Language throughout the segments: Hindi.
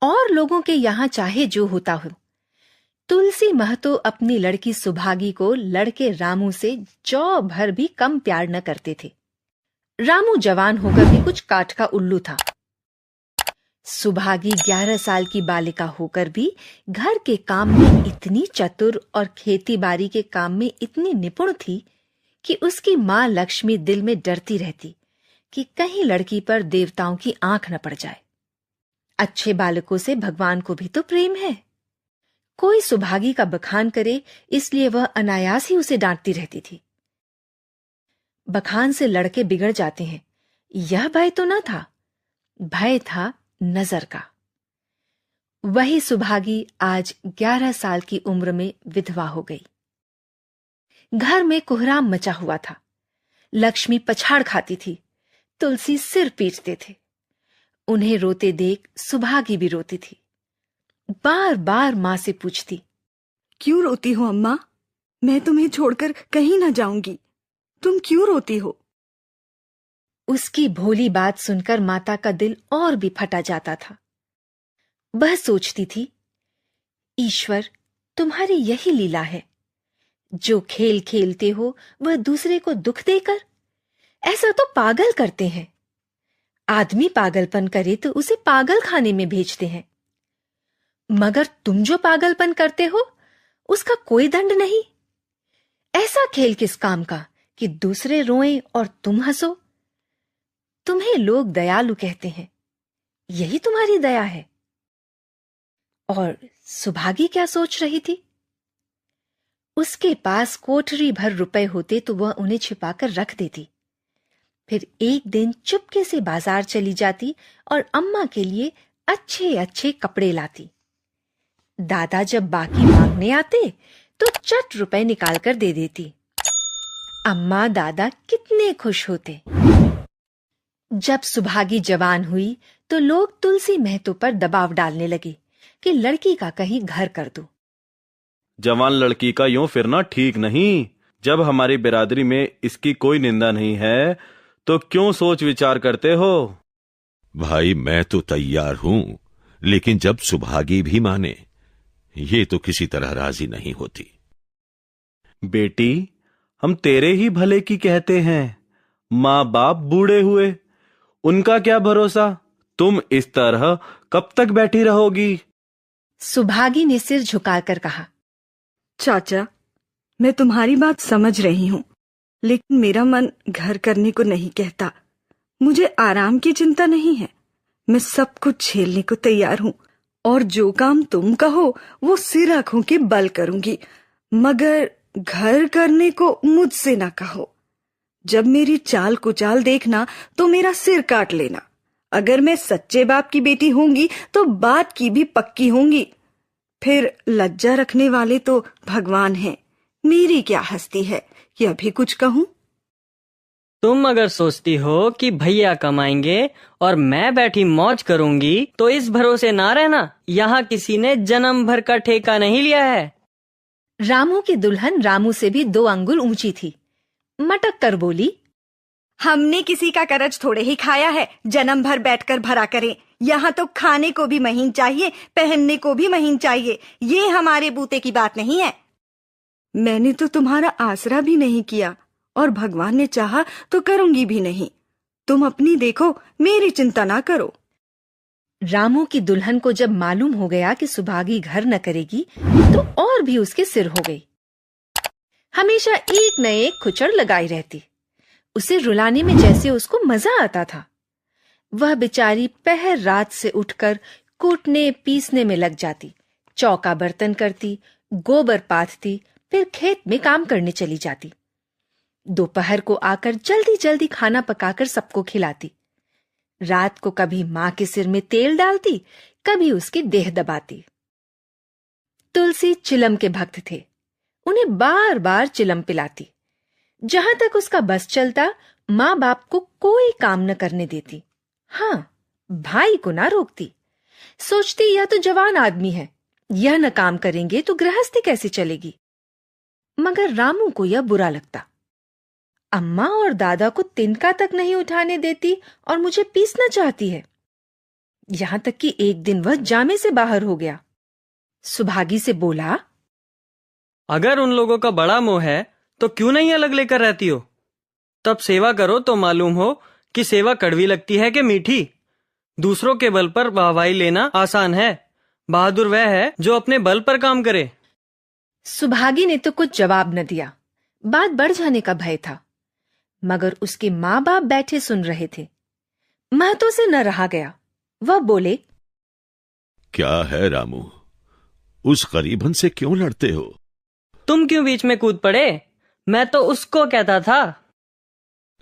और लोगों के यहाँ चाहे जो होता हो, तुलसी महतो अपनी लड़की सुभागी को लड़के रामू से जौ भर भी कम प्यार न करते थे। रामू जवान होकर भी कुछ काठ का उल्लू था। सुभागी 11 साल की बालिका होकर भी घर के काम में इतनी चतुर और खेती बाड़ी के काम में इतनी निपुण थी कि उसकी मां लक्ष्मी दिल में डरती रहती कि कहीं लड़की पर देवताओं की आंख न पड़ जाए। अच्छे बालकों से भगवान को भी तो प्रेम है। कोई सुभागी का बखान करे इसलिए वह अनायास ही उसे डांटती रहती थी। बखान से लड़के बिगड़ जाते हैं, यह भय तो न था, भय था नजर का। वही सुभागी आज 11 साल की उम्र में विधवा हो गई। घर में कोहराम मचा हुआ था। लक्ष्मी पछाड़ खाती थी, तुलसी सिर पीटते थे। उन्हें रोते देख सुभागी भी रोती थी। बार बार मां से पूछती, क्यों रोती हो अम्मा? मैं तुम्हें छोड़कर कहीं ना जाऊंगी। तुम क्यों रोती हो? उसकी भोली बात सुनकर माता का दिल और भी फटा जाता था। वह सोचती थी, ईश्वर, तुम्हारी यही लीला है। जो खेल खेलते हो वह दूसरे को दुख देकर, ऐसा तो पागल करते हैं। आदमी पागलपन करे तो उसे पागल खाने में भेजते हैं, मगर तुम जो पागलपन करते हो उसका कोई दंड नहीं। ऐसा खेल किस काम का कि दूसरे रोएं और तुम हंसो। तुम्हें लोग दयालु कहते हैं, यही तुम्हारी दया है। और सुभागी क्या सोच रही थी? उसके पास कोठरी भर रुपए होते तो वह उन्हें छिपाकर रख देती। फिर एक दिन चुपके से बाजार चली जाती और अम्मा के लिए अच्छे अच्छे कपड़े लाती। दादा जब बाकी मांगने आते तो चट रुपए निकाल कर दे देती। अम्मा दादा कितने खुश होते। जब सुभागी जवान हुई तो लोग तुलसी महतो पर दबाव डालने लगे कि लड़की का कहीं घर कर दो। जवान लड़की का यूं फिरना ठीक नहीं। जब हमारी बिरादरी में इसकी कोई निंदा नहीं है तो क्यों सोच विचार करते हो? भाई मैं तो तैयार हूं, लेकिन जब सुभागी भी माने, ये तो किसी तरह राजी नहीं होती। बेटी, हम तेरे ही भले की कहते हैं। माँ बाप बूढ़े हुए, उनका क्या भरोसा? तुम इस तरह कब तक बैठी रहोगी? सुभागी ने सिर झुकाकर कहा, चाचा, मैं तुम्हारी बात समझ रही हूँ, लेकिन मेरा मन घर करने को नहीं कहता। मुझे आराम की चिंता नहीं है। मैं सब कुछ झेलने को तैयार हूँ और जो काम तुम कहो वो सिर आंखों के बल करूंगी, मगर घर करने को मुझसे ना कहो। जब मेरी चाल कुचाल देखना तो मेरा सिर काट लेना। अगर मैं सच्चे बाप की बेटी होंगी तो बात की भी पक्की होंगी। फिर लज्जा रखने वाले तो भगवान हैं, मेरी क्या हस्ती है कि अभी कुछ कहूं। तुम अगर सोचती हो कि भैया कमाएंगे और मैं बैठी मौज करूंगी तो इस भरोसे ना रहना, यहाँ किसी ने जन्म भर का ठेका नहीं लिया है। रामू की दुल्हन रामू से भी 2 अंगुल ऊंची थी। मटक कर बोली, हमने किसी का करज थोड़े ही खाया है, जन्म भर बैठकर भरा करें। यहाँ तो खाने को भी महीन चाहिए, पहनने को भी महीन चाहिए। ये हमारे बूते की बात नहीं है। मैंने तो तुम्हारा आसरा भी नहीं किया और भगवान ने चाहा तो करूंगी भी नहीं। तुम अपनी देखो, मेरी चिंता ना करो। रामू की दुल्हन को जब मालूम हो गया कि सुभागी घर न करेगी तो और भी उसके सिर हो गई। हमेशा एक न एक खुचड़ लगाई रहती। उसे रुलाने में जैसे उसको मजा आता था। वह बेचारी पहर रात से उठकर कूटने पीसने में लग जाती, चौका बर्तन करती, गोबर पाथती, फिर खेत में काम करने चली जाती। दोपहर को आकर जल्दी जल्दी खाना पकाकर सबको खिलाती। रात को कभी मां के सिर में तेल डालती, कभी उसकी देह दबाती। तुलसी चिलम के भक्त थे, उन्हें बार बार चिलम पिलाती। जहां तक उसका बस चलता मां बाप को कोई काम न करने देती। हां, भाई को ना रोकती। सोचती यह तो जवान आदमी है, यह न काम करेंगे तो गृहस्थी कैसे चलेगी। मगर रामू को यह बुरा लगता। अम्मा और दादा को तिनका तक नहीं उठाने देती और मुझे पीसना चाहती है। यहां तक कि एक दिन वह जामे से बाहर हो गया। सुभागी से बोला, अगर उन लोगों का बड़ा मोह है तो क्यों नहीं अलग लेकर रहती हो? तब सेवा करो तो मालूम हो कि सेवा कड़वी लगती है कि मीठी। दूसरों के बल पर वाहवाही लेना आसान है, बहादुर वह है जो अपने बल पर काम करे। सुभागी ने तो कुछ जवाब न दिया। बात बढ़ जाने का भय था, मगर उसके माँ बाप बैठे सुन रहे थे। महतो से न रहा गया। वह बोले, क्या है रामू, उस गरीबन से क्यों लड़ते हो? तुम क्यों बीच में कूद पड़े? मैं तो उसको कहता था।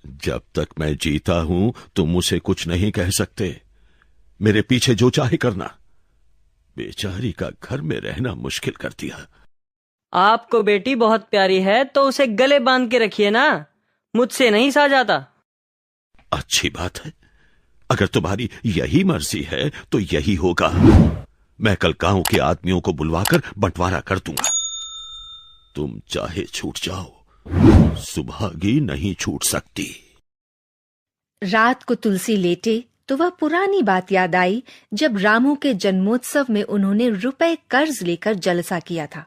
जब तक मैं जीता हूं तुम उसे कुछ नहीं कह सकते। मेरे पीछे जो चाहे करना। बेचारी का घर में रहना मुश्किल कर दिया। आपको बेटी बहुत प्यारी है तो उसे गले बांध के रखिए ना, मुझसे नहीं सा जाता। अच्छी बात है, अगर तुम्हारी यही मर्जी है तो यही होगा। मैं कल गांव के आदमियों को बुलवाकर बंटवारा कर दूंगा। तुम चाहे छूट जाओ, सुभागी नहीं छूट सकती। रात को तुलसी लेटे तो वह पुरानी बात याद आई जब रामू के जन्मोत्सव में उन्होंने रुपए कर्ज लेकर जलसा किया था,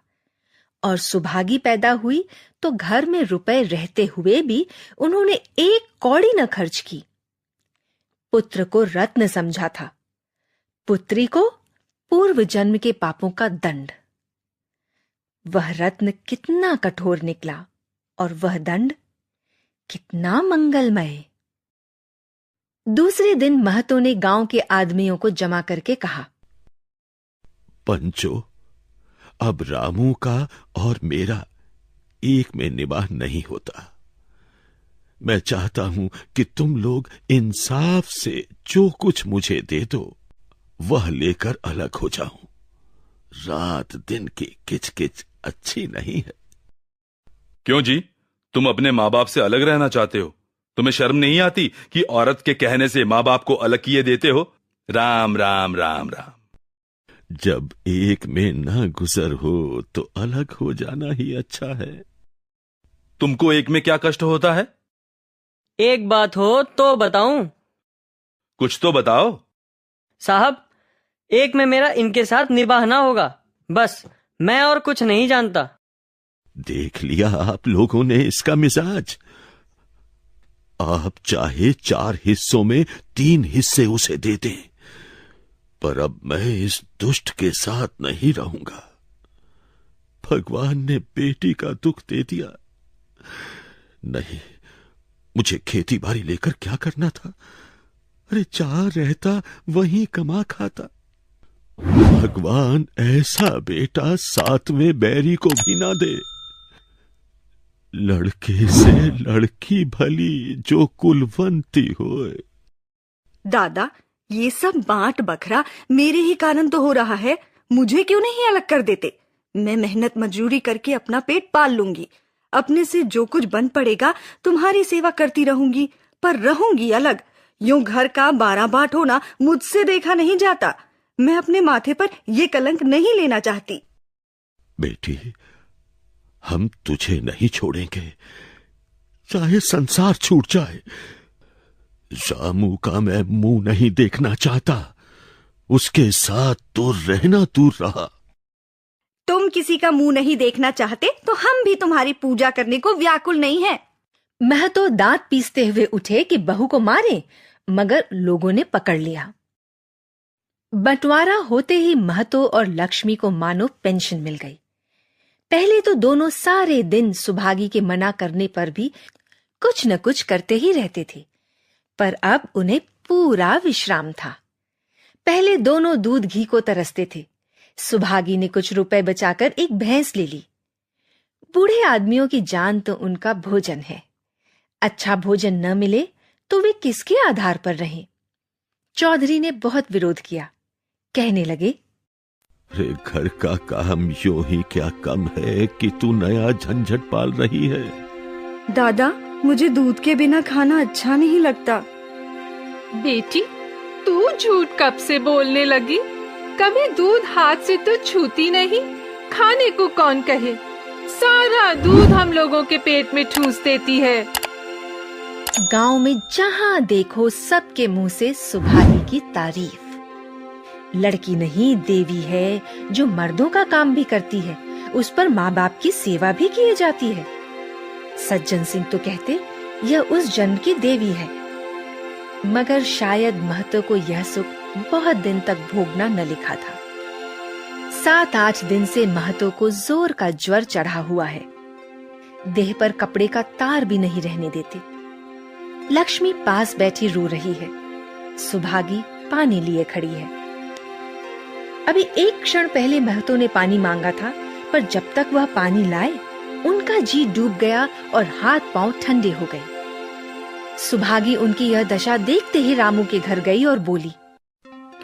और सुभागी पैदा हुई तो घर में रुपए रहते हुए भी उन्होंने एक कौड़ी न खर्च की। पुत्र को रत्न समझा था, पुत्री को पूर्व जन्म के पापों का दंड। वह रत्न कितना कठोर निकला और वह दंड कितना मंगलमय। दूसरे दिन महतो ने गांव के आदमियों को जमा करके कहा, पंचो, अब रामू का और मेरा एक में निबाह नहीं होता। मैं चाहता हूं कि तुम लोग इंसाफ से जो कुछ मुझे दे दो वह लेकर अलग हो जाऊं। रात दिन की किचकिच अच्छी नहीं है। क्यों जी, तुम अपने माँ बाप से अलग रहना चाहते हो? तुम्हें शर्म नहीं आती कि औरत के कहने से माँ बाप को अलग किए देते हो? राम राम राम राम। जब एक में न गुजर हो तो अलग हो जाना ही अच्छा है। तुमको एक में क्या कष्ट होता है? एक बात हो तो बताऊं? कुछ तो बताओ। साहब, एक में मेरा इनके साथ निबाह ना होगा, बस। मैं और कुछ नहीं जानता। देख लिया आप लोगों ने इसका मिजाज। आप चाहे 4 हिस्सों में 3 हिस्से उसे दे दें, पर अब मैं इस दुष्ट के साथ नहीं रहूंगा। भगवान ने बेटी का दुख दे दिया। नहीं, मुझे खेती बाड़ी लेकर क्या करना था? अरे जहां रहता वहीं कमा खाता। भगवान ऐसा बेटा 7वें बैरी को भी ना दे। लड़के से लड़की भली जो कुलवंती होए। दादा, ये सब बांट बखरा मेरे ही कारण तो हो रहा है। मुझे क्यों नहीं अलग कर देते? मैं मेहनत मजदूरी करके अपना पेट पाल लूंगी। अपने से जो कुछ बन पड़ेगा तुम्हारी सेवा करती रहूंगी, पर रहूंगी अलग। यूं घर का 12 बाट होना मुझसे देखा नहीं जाता। मैं अपने माथे पर ये कलंक नहीं लेना चाहती। बेटी, हम तुझे नहीं छोड़ेंगे, चाहे संसार छूट जाए। रामू का मैं मुंह नहीं देखना चाहता। उसके साथ तो रहना दूर रहा। तुम किसी का मुंह नहीं देखना चाहते तो हम भी तुम्हारी पूजा करने को व्याकुल नहीं है। महतो दांत पीसते हुए उठे कि बहू को मारे, मगर लोगों ने पकड़ लिया। बंटवारा होते ही महतो और लक्ष्मी को मानो पेंशन मिल गई। पहले तो दोनों सारे दिन सुभागी के मना करने पर भी कुछ न कुछ करते ही रहते थे, पर अब उन्हें पूरा विश्राम था। पहले दोनों दूध घी को तरसते थे। सुभागी ने कुछ रुपए बचाकर एक भैंस ले ली। बूढ़े आदमियों की जान तो उनका भोजन है। अच्छा भोजन न मिले तो वे किसके आधार पर रहें? चौधरी ने बहुत विरोध किया। कहने लगे, अरे घर का काम यो ही क्या कम है कि तू नया झंझट पाल रही है। दादा, मुझे दूध के बिना खाना अच्छा नहीं लगता। बेटी, तू झूठ कब से बोलने लगी? कभी दूध हाथ से तो छूती नहीं। खाने को कौन कहे? सारा दूध हम लोगों के पेट में ठूस देती है। गांव में जहां देखो सबके मुंह से सुभागी की तारीफ। लड़की नहीं देवी है जो मर्दों का काम भी करती है, उस पर माँ बाप की सेवा भी की जाती है। सज्जन सिंह तो कहते यह उस जन्म की देवी है, मगर शायद महतो को यह सुख बहुत दिन तक भोगना न लिखा था। 7-8 दिन से महतो को जोर का ज्वर चढ़ा हुआ है। देह पर कपड़े का तार भी नहीं रहने देते। लक्ष्मी पास बैठी रो रही है। सुभागी पानी लिए खड़ी है। अभी एक क्षण पहले महतो ने पानी मांगा था, पर जब तक वह पानी लाए उनका जी डूब गया और हाथ पांव ठंडे हो गए। सुभागी उनकी यह दशा देखते ही रामू के घर गई और बोली,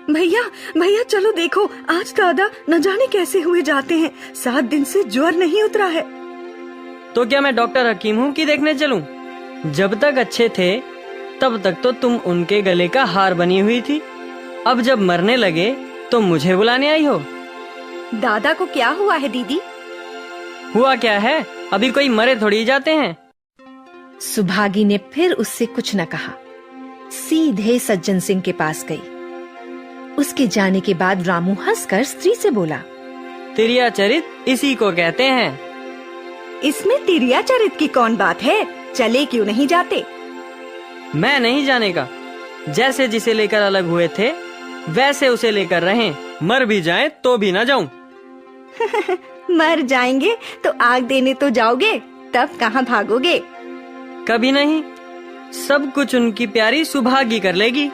भैया भैया चलो देखो, आज दादा न जाने कैसे हुए जाते हैं। 7 दिन से ज्वर नहीं उतरा है। तो क्या मैं डॉक्टर हकीम हूँ कि देखने चलूं? जब तक अच्छे थे तब तक तो तुम उनके गले का हार बनी हुई थी, अब जब मरने लगे तो मुझे बुलाने आई हो। दादा को क्या हुआ है दीदी? हुआ क्या है, अभी कोई मरे थोड़ी जाते हैं। सुभागी ने फिर उससे कुछ न कहा, सीधे सज्जन सिंह के पास गई। उसके जाने के बाद रामू हंसकर स्त्री से बोला, तिरिया चरित इसी को कहते हैं। इसमें तिरिया चरित की कौन बात है? चले क्यों नहीं जाते? मैं नहीं जाने का, जैसे जिसे लेकर अलग हुए थे वैसे उसे लेकर रहें, मर भी जाएं तो भी ना जाऊं। मर जाएंगे तो आग देने तो जाओगे, तब कहाँ भागोगे? कभी नहीं, सब कुछ उनकी प्यारी सुभागी कर लेगी।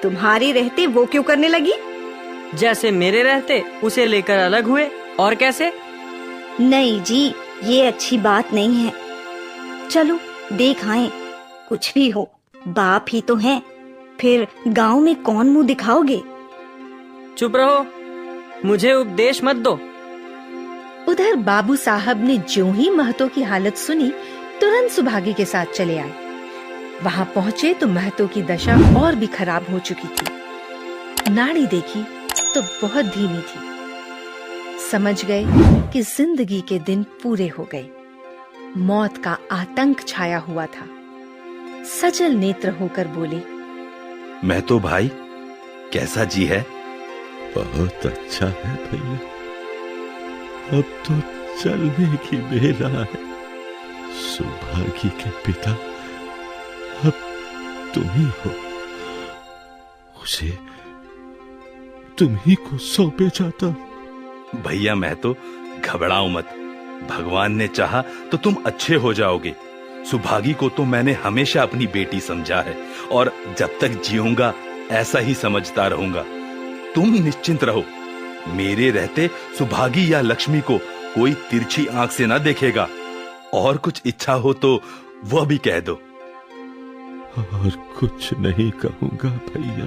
तुम्हारे रहते वो क्यों करने लगी? जैसे मेरे रहते उसे लेकर अलग हुए, और कैसे? नहीं जी, ये अच्छी बात नहीं है। चलो देख आएं, कुछ भी हो बाप ही तो हैं, फिर गांव में कौन मुंह दिखाओगे? चुप रहो, मुझे उपदेश मत दो। उधर बाबू साहब ने ज्यों ही महतो की हालत सुनी, तुरंत सुभागी के साथ चले आए। वहां पहुंचे तो महतो की दशा और भी खराब हो चुकी थी। नाड़ी देखी तो बहुत धीमी थी। समझ गए कि जिंदगी के दिन पूरे हो गए। मौत का आतंक छाया हुआ था। सजल नेत्र होकर बोले, मैं तो भाई कैसा जी है? बहुत अच्छा है भैया, अब तो चलने की बेला है। सुभागी के पिता अब तुम ही हो, उसे तुम ही को सौंपे जाता। भैया मैं तो घबराओ मत, भगवान ने चाहा तो तुम अच्छे हो जाओगे। सुभागी को तो मैंने हमेशा अपनी बेटी समझा है और जब तक जीऊंगा ऐसा ही समझता रहूंगा। तुम निश्चिंत रहो, मेरे रहते सुभागी या लक्ष्मी को कोई तिरछी आंख से ना देखेगा। और कुछ इच्छा हो तो वह भी कह दो। और कुछ नहीं कहूंगा भैया,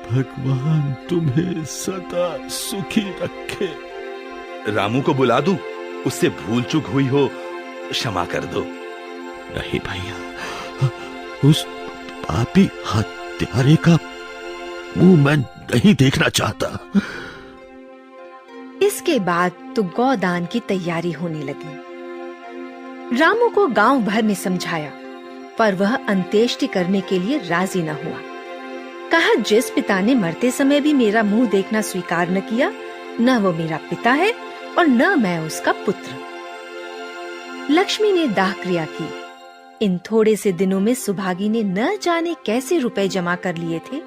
भगवान तुम्हें सदा सुखी रखे। रामू को बुला दूं, उससे भूल चूक हुई हो क्षमा कर दो। नहीं भैया, उस पापी हत्यारे का मुंह मैं नहीं देखना चाहता। इसके बाद तो गौदान की तैयारी होने लगी। रामू को गांव भर ने समझाया, पर वह अंत्येष्टि करने के लिए राजी न हुआ। कहा, जिस पिता ने मरते समय भी मेरा मुंह देखना स्वीकार न किया, न वो मेरा पिता है और न मैं उसका पुत्र। लक्ष्मी ने दाह क्रिया की। इन थोड़े से दिनों में सुभागी ने न जाने कैसे रुपए जमा कर लिए थे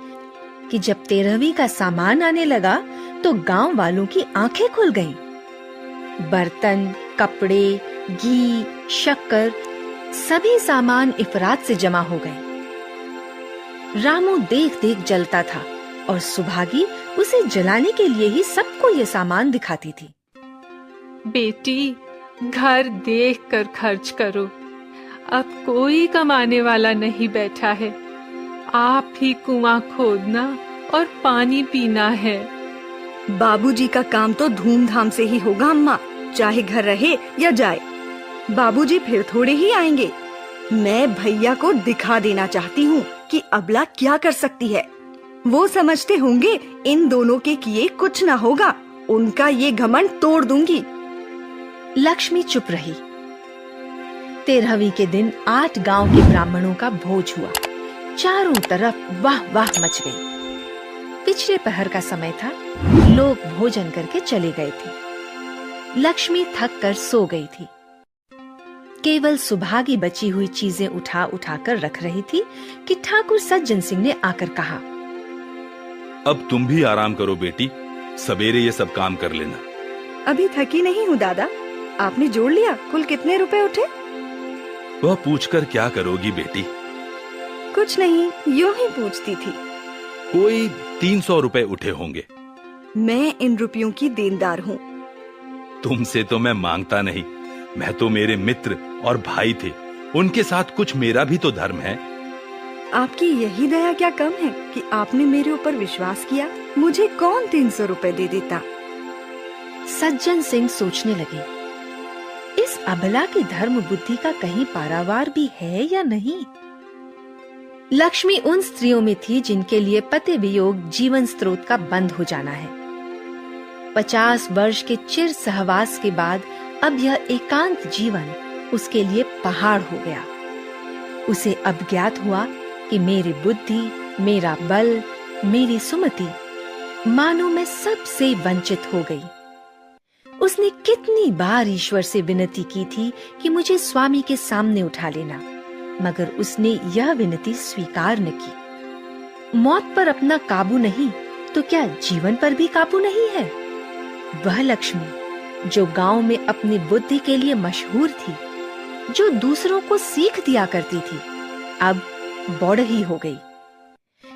कि जब 13वीं का सामान आने लगा तो गांव वालों की आंखें खुल गईं। बर्तन, कपड़े, घी, शक्कर, सभी सामान इफरात से जमा हो गए। रामू देख देख जलता था और सुभागी उसे जलाने के लिए ही सबको ये सामान दिखाती थी। बेटी, घर देख कर खर्च करो, अब कोई कमाने वाला नहीं बैठा है। आप ही कुआं खोदना और पानी पीना है। बाबूजी का काम तो धूमधाम से ही होगा अम्मा, चाहे घर रहे या जाए। बाबूजी फिर थोड़े ही आएंगे। मैं भैया को दिखा देना चाहती हूँ कि अबला क्या कर सकती है। वो समझते होंगे इन दोनों के किए कुछ ना होगा, उनका ये घमंड तोड़ दूंगी। लक्ष्मी चुप रही। 13वीं के दिन 8 गांव के ब्राह्मणों का भोज हुआ। चारों तरफ वाह वाह मच गई। पिछले पहर का समय था। लोग भोजन करके चले गए थे। लक्ष्मी थक कर सो गई थी। केवल सुभागी बची हुई चीजें उठा उठा कर रख रही थी कि ठाकुर सज्जन सिंह ने आकर कहा, अब तुम भी आराम करो बेटी, सवेरे ये सब काम कर लेना। अभी थकी नहीं हूँ दादा। आपने जोड़ लिया कुल कितने रुपए उठे? वह पूछकर क्या करोगी बेटी? कुछ नहीं, यूं ही पूछती थी। कोई 300 रुपए उठे होंगे। मैं इन रुपयों की देनदार हूँ। तुमसे तो मैं मांगता नहीं, मैं तो मेरे मित्र और भाई थे, उनके साथ कुछ मेरा भी तो धर्म है। आपकी यही दया क्या कम है कि आपने मेरे ऊपर विश्वास किया? मुझे कौन 300 रुपए दे देता? सज्जन सिंह सोचने लगे, इस अबला की धर्म बुद्धि का कहीं पारावार भी है या नहीं। लक्ष्मी उन स्त्रियों में थी जिनके लिए पति वियोग जीवन स्रोत का बंद हो जाना है। 50 वर्ष के चिर सहवास के बाद अब यह एकांत जीवन उसके लिए पहाड़ हो गया। उसे अब ज्ञात हुआ कि मेरी बुद्धि, मेरा बल, मेरी सुमति मानो मैं सबसे वंचित हो गई। उसने कितनी बार ईश्वर से विनती की थी कि मुझे स्वामी के सामने उठा लेना, मगर उसने यह विनती स्वीकार न की। मौत पर अपना काबू नहीं तो क्या जीवन पर भी काबू नहीं है? वह लक्ष्मी जो गांव में अपनी बुद्धि के लिए मशहूर थी, जो दूसरों को सीख दिया करती थी, अब बौड़ ही हो गई।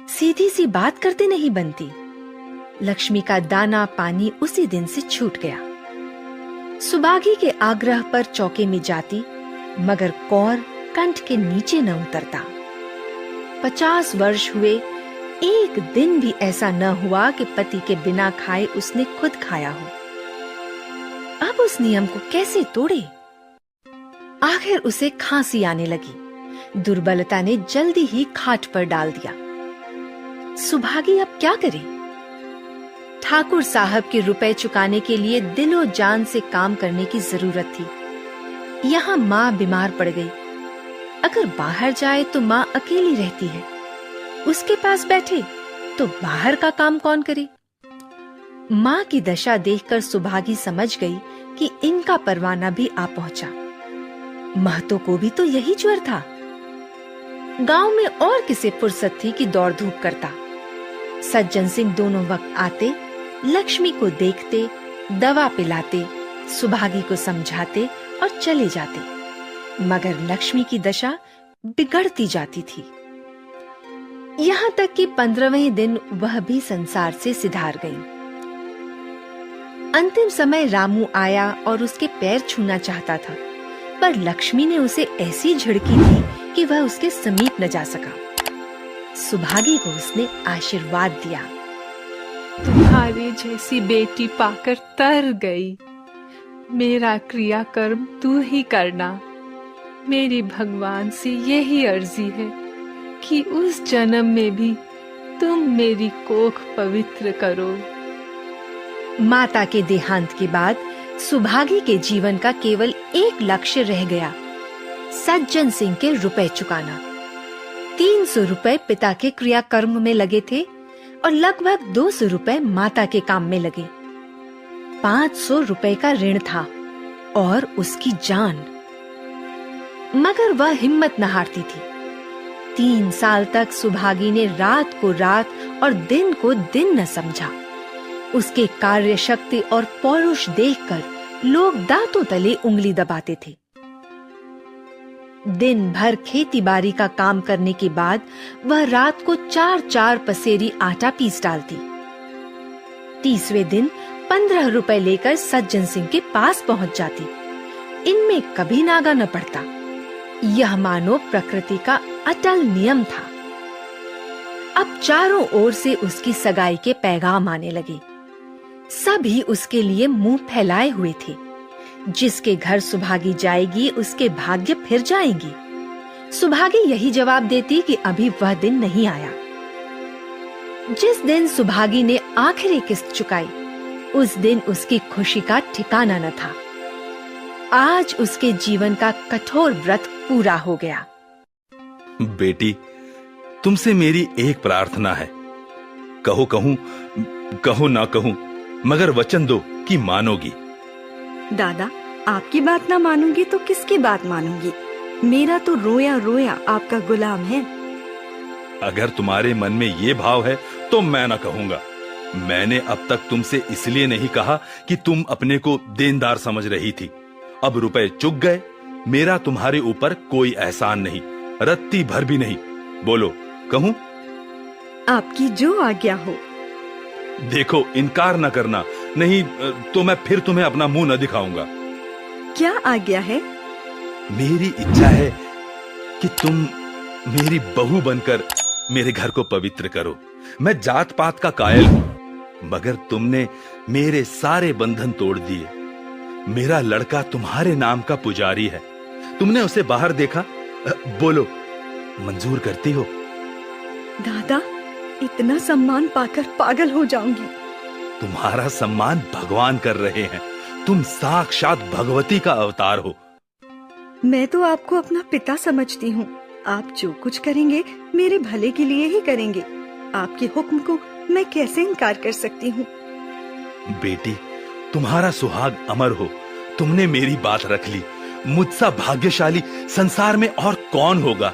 सीधी सी बात करते नहीं बनती। लक्ष्मी का दाना पानी उसी दिन से छूट गया। सुभागी के आग्रह पर चौके में जाती, मगर कौर कंठ के नीचे न उतरता। 50 वर्ष हुए, एक दिन भी ऐसा न हुआ कि पति के बिना खाए उसने खुद खाया हो। अब उस नियम को कैसे तोड़े? आखिर उसे खांसी आने लगी। दुर्बलता ने जल्दी ही खाट पर डाल दिया। सुभागी अब क्या करे? ठाकुर साहब के रुपए चुकाने के लिए दिलो जान से काम करने की जरूरत थी। यहाँ माँ बीमार पड़ गई। अगर बाहर जाए तो माँ अकेली रहती है। उसके पास बैठे तो बाहर का काम कौन करे? माँ की दशा देखकर सुभागी समझ गई कि इनका परवाना भी आ पहुंचा। महतो को भी तो यही ज्वर था। गांव में और किसे फुर्सत थी कि दौड़ धूप करता। सज्जन सिंह दोनों वक्त आते, लक्ष्मी को देखते, दवा पिलाते, सुभागी को समझाते और चले जाते, मगर लक्ष्मी की दशा बिगड़ती जाती थी। यहाँ तक कि 15वें दिन वह भी संसार से सिधार गई। अंतिम समय रामू आया और उसके पैर छूना चाहता था, पर लक्ष्मी ने उसे ऐसी झिड़की दी कि वह उसके समीप न जा सका। सुभागी को उसने आशीर्वाद दिया। तुम्हारी जैसी बेटी पाकर तर गई। मेरा क्रियाकर्म तू ही करना। मेरी भगवान से यही अर्जी है कि उस जन्म में भी तुम मेरी कोख पवित्र करो। माता के देहांत के बाद सुभागी के जीवन का केवल एक लक्ष्य रह गया, सज्जन सिंह के रुपए चुकाना। 300 रुपए पिता के क्रियाकर्म में लगे थे और लगभग 200 रुपए माता के काम में लगे। 500 रुपए का ऋण था और उसकी जान। मगर वह हिम्मत न हारती थी। 3 साल तक सुभागी ने रात को रात और दिन को दिन न समझा। उसके कार्य शक्ति और पौरुष देखकर लोग दांतों तले उंगली दबाते थे। दिन भर खेती बाड़ी का काम करने के बाद वह रात को 4-4 पसेरी आटा पीस डालती। 30वें दिन 15 रुपए लेकर सज्जन सिंह के पास पहुंच जाती। इनमें कभी नागा न पड़ता। यह मानो प्रकृति का अटल नियम था। अब चारों ओर से उसकी सगाई के पैगाम आने लगे। सभी उसके लिए मुंह फैलाए हुए थे। जिसके घर सुभागी जाएगी उसके भाग्य फिर जाएंगी। सुभागी यही जवाब देती कि अभी वह दिन नहीं आया। जिस दिन सुभागी ने आखिरी किस्त चुकाई, उस दिन उसकी खुशी का ठिकाना न था। आज उसके जीवन का कठोर व्रत पूरा हो गया। बेटी, तुमसे मेरी एक प्रार्थना है। कहो ना कहूं, मगर वचन दो कि मानोगी। दादा, आपकी बात ना मानूंगी तो किसकी बात मानूंगी? मेरा तो रोया रोया आपका गुलाम है। अगर तुम्हारे मन में ये भाव है तो मैं ना कहूंगा। मैंने अब तक तुमसे इसलिए नहीं कहा कि तुम अपने को देनदार समझ रही थी। अब रुपए चुक गए, मेरा तुम्हारे ऊपर कोई एहसान नहीं, रत्ती भर भी नहीं। बोलो, कहूं? आपकी जो आज्ञा हो। देखो, इनकार न करना, नहीं तो मैं फिर तुम्हें अपना मुंह न दिखाऊंगा। क्या आज्ञा है? मेरी इच्छा है कि तुम मेरी बहू बनकर मेरे घर को पवित्र करो। मैं जात पात का कायल हूं, मगर तुमने मेरे सारे बंधन तोड़ दिए। मेरा लड़का तुम्हारे नाम का पुजारी है। तुमने उसे बाहर देखा? बोलो, मंजूर करती हो? दादा, इतना सम्मान पाकर पागल हो जाऊंगी। तुम्हारा सम्मान भगवान कर रहे हैं। तुम साक्षात भगवती का अवतार हो। मैं तो आपको अपना पिता समझती हूँ। आप जो कुछ करेंगे मेरे भले के लिए ही करेंगे। आपके हुक्म को मैं कैसे इनकार कर सकती हूँ? बेटी, तुम्हारा सुहाग अमर हो। तुमने मेरी बात रख ली। मुझसा भाग्यशाली संसार में और कौन होगा?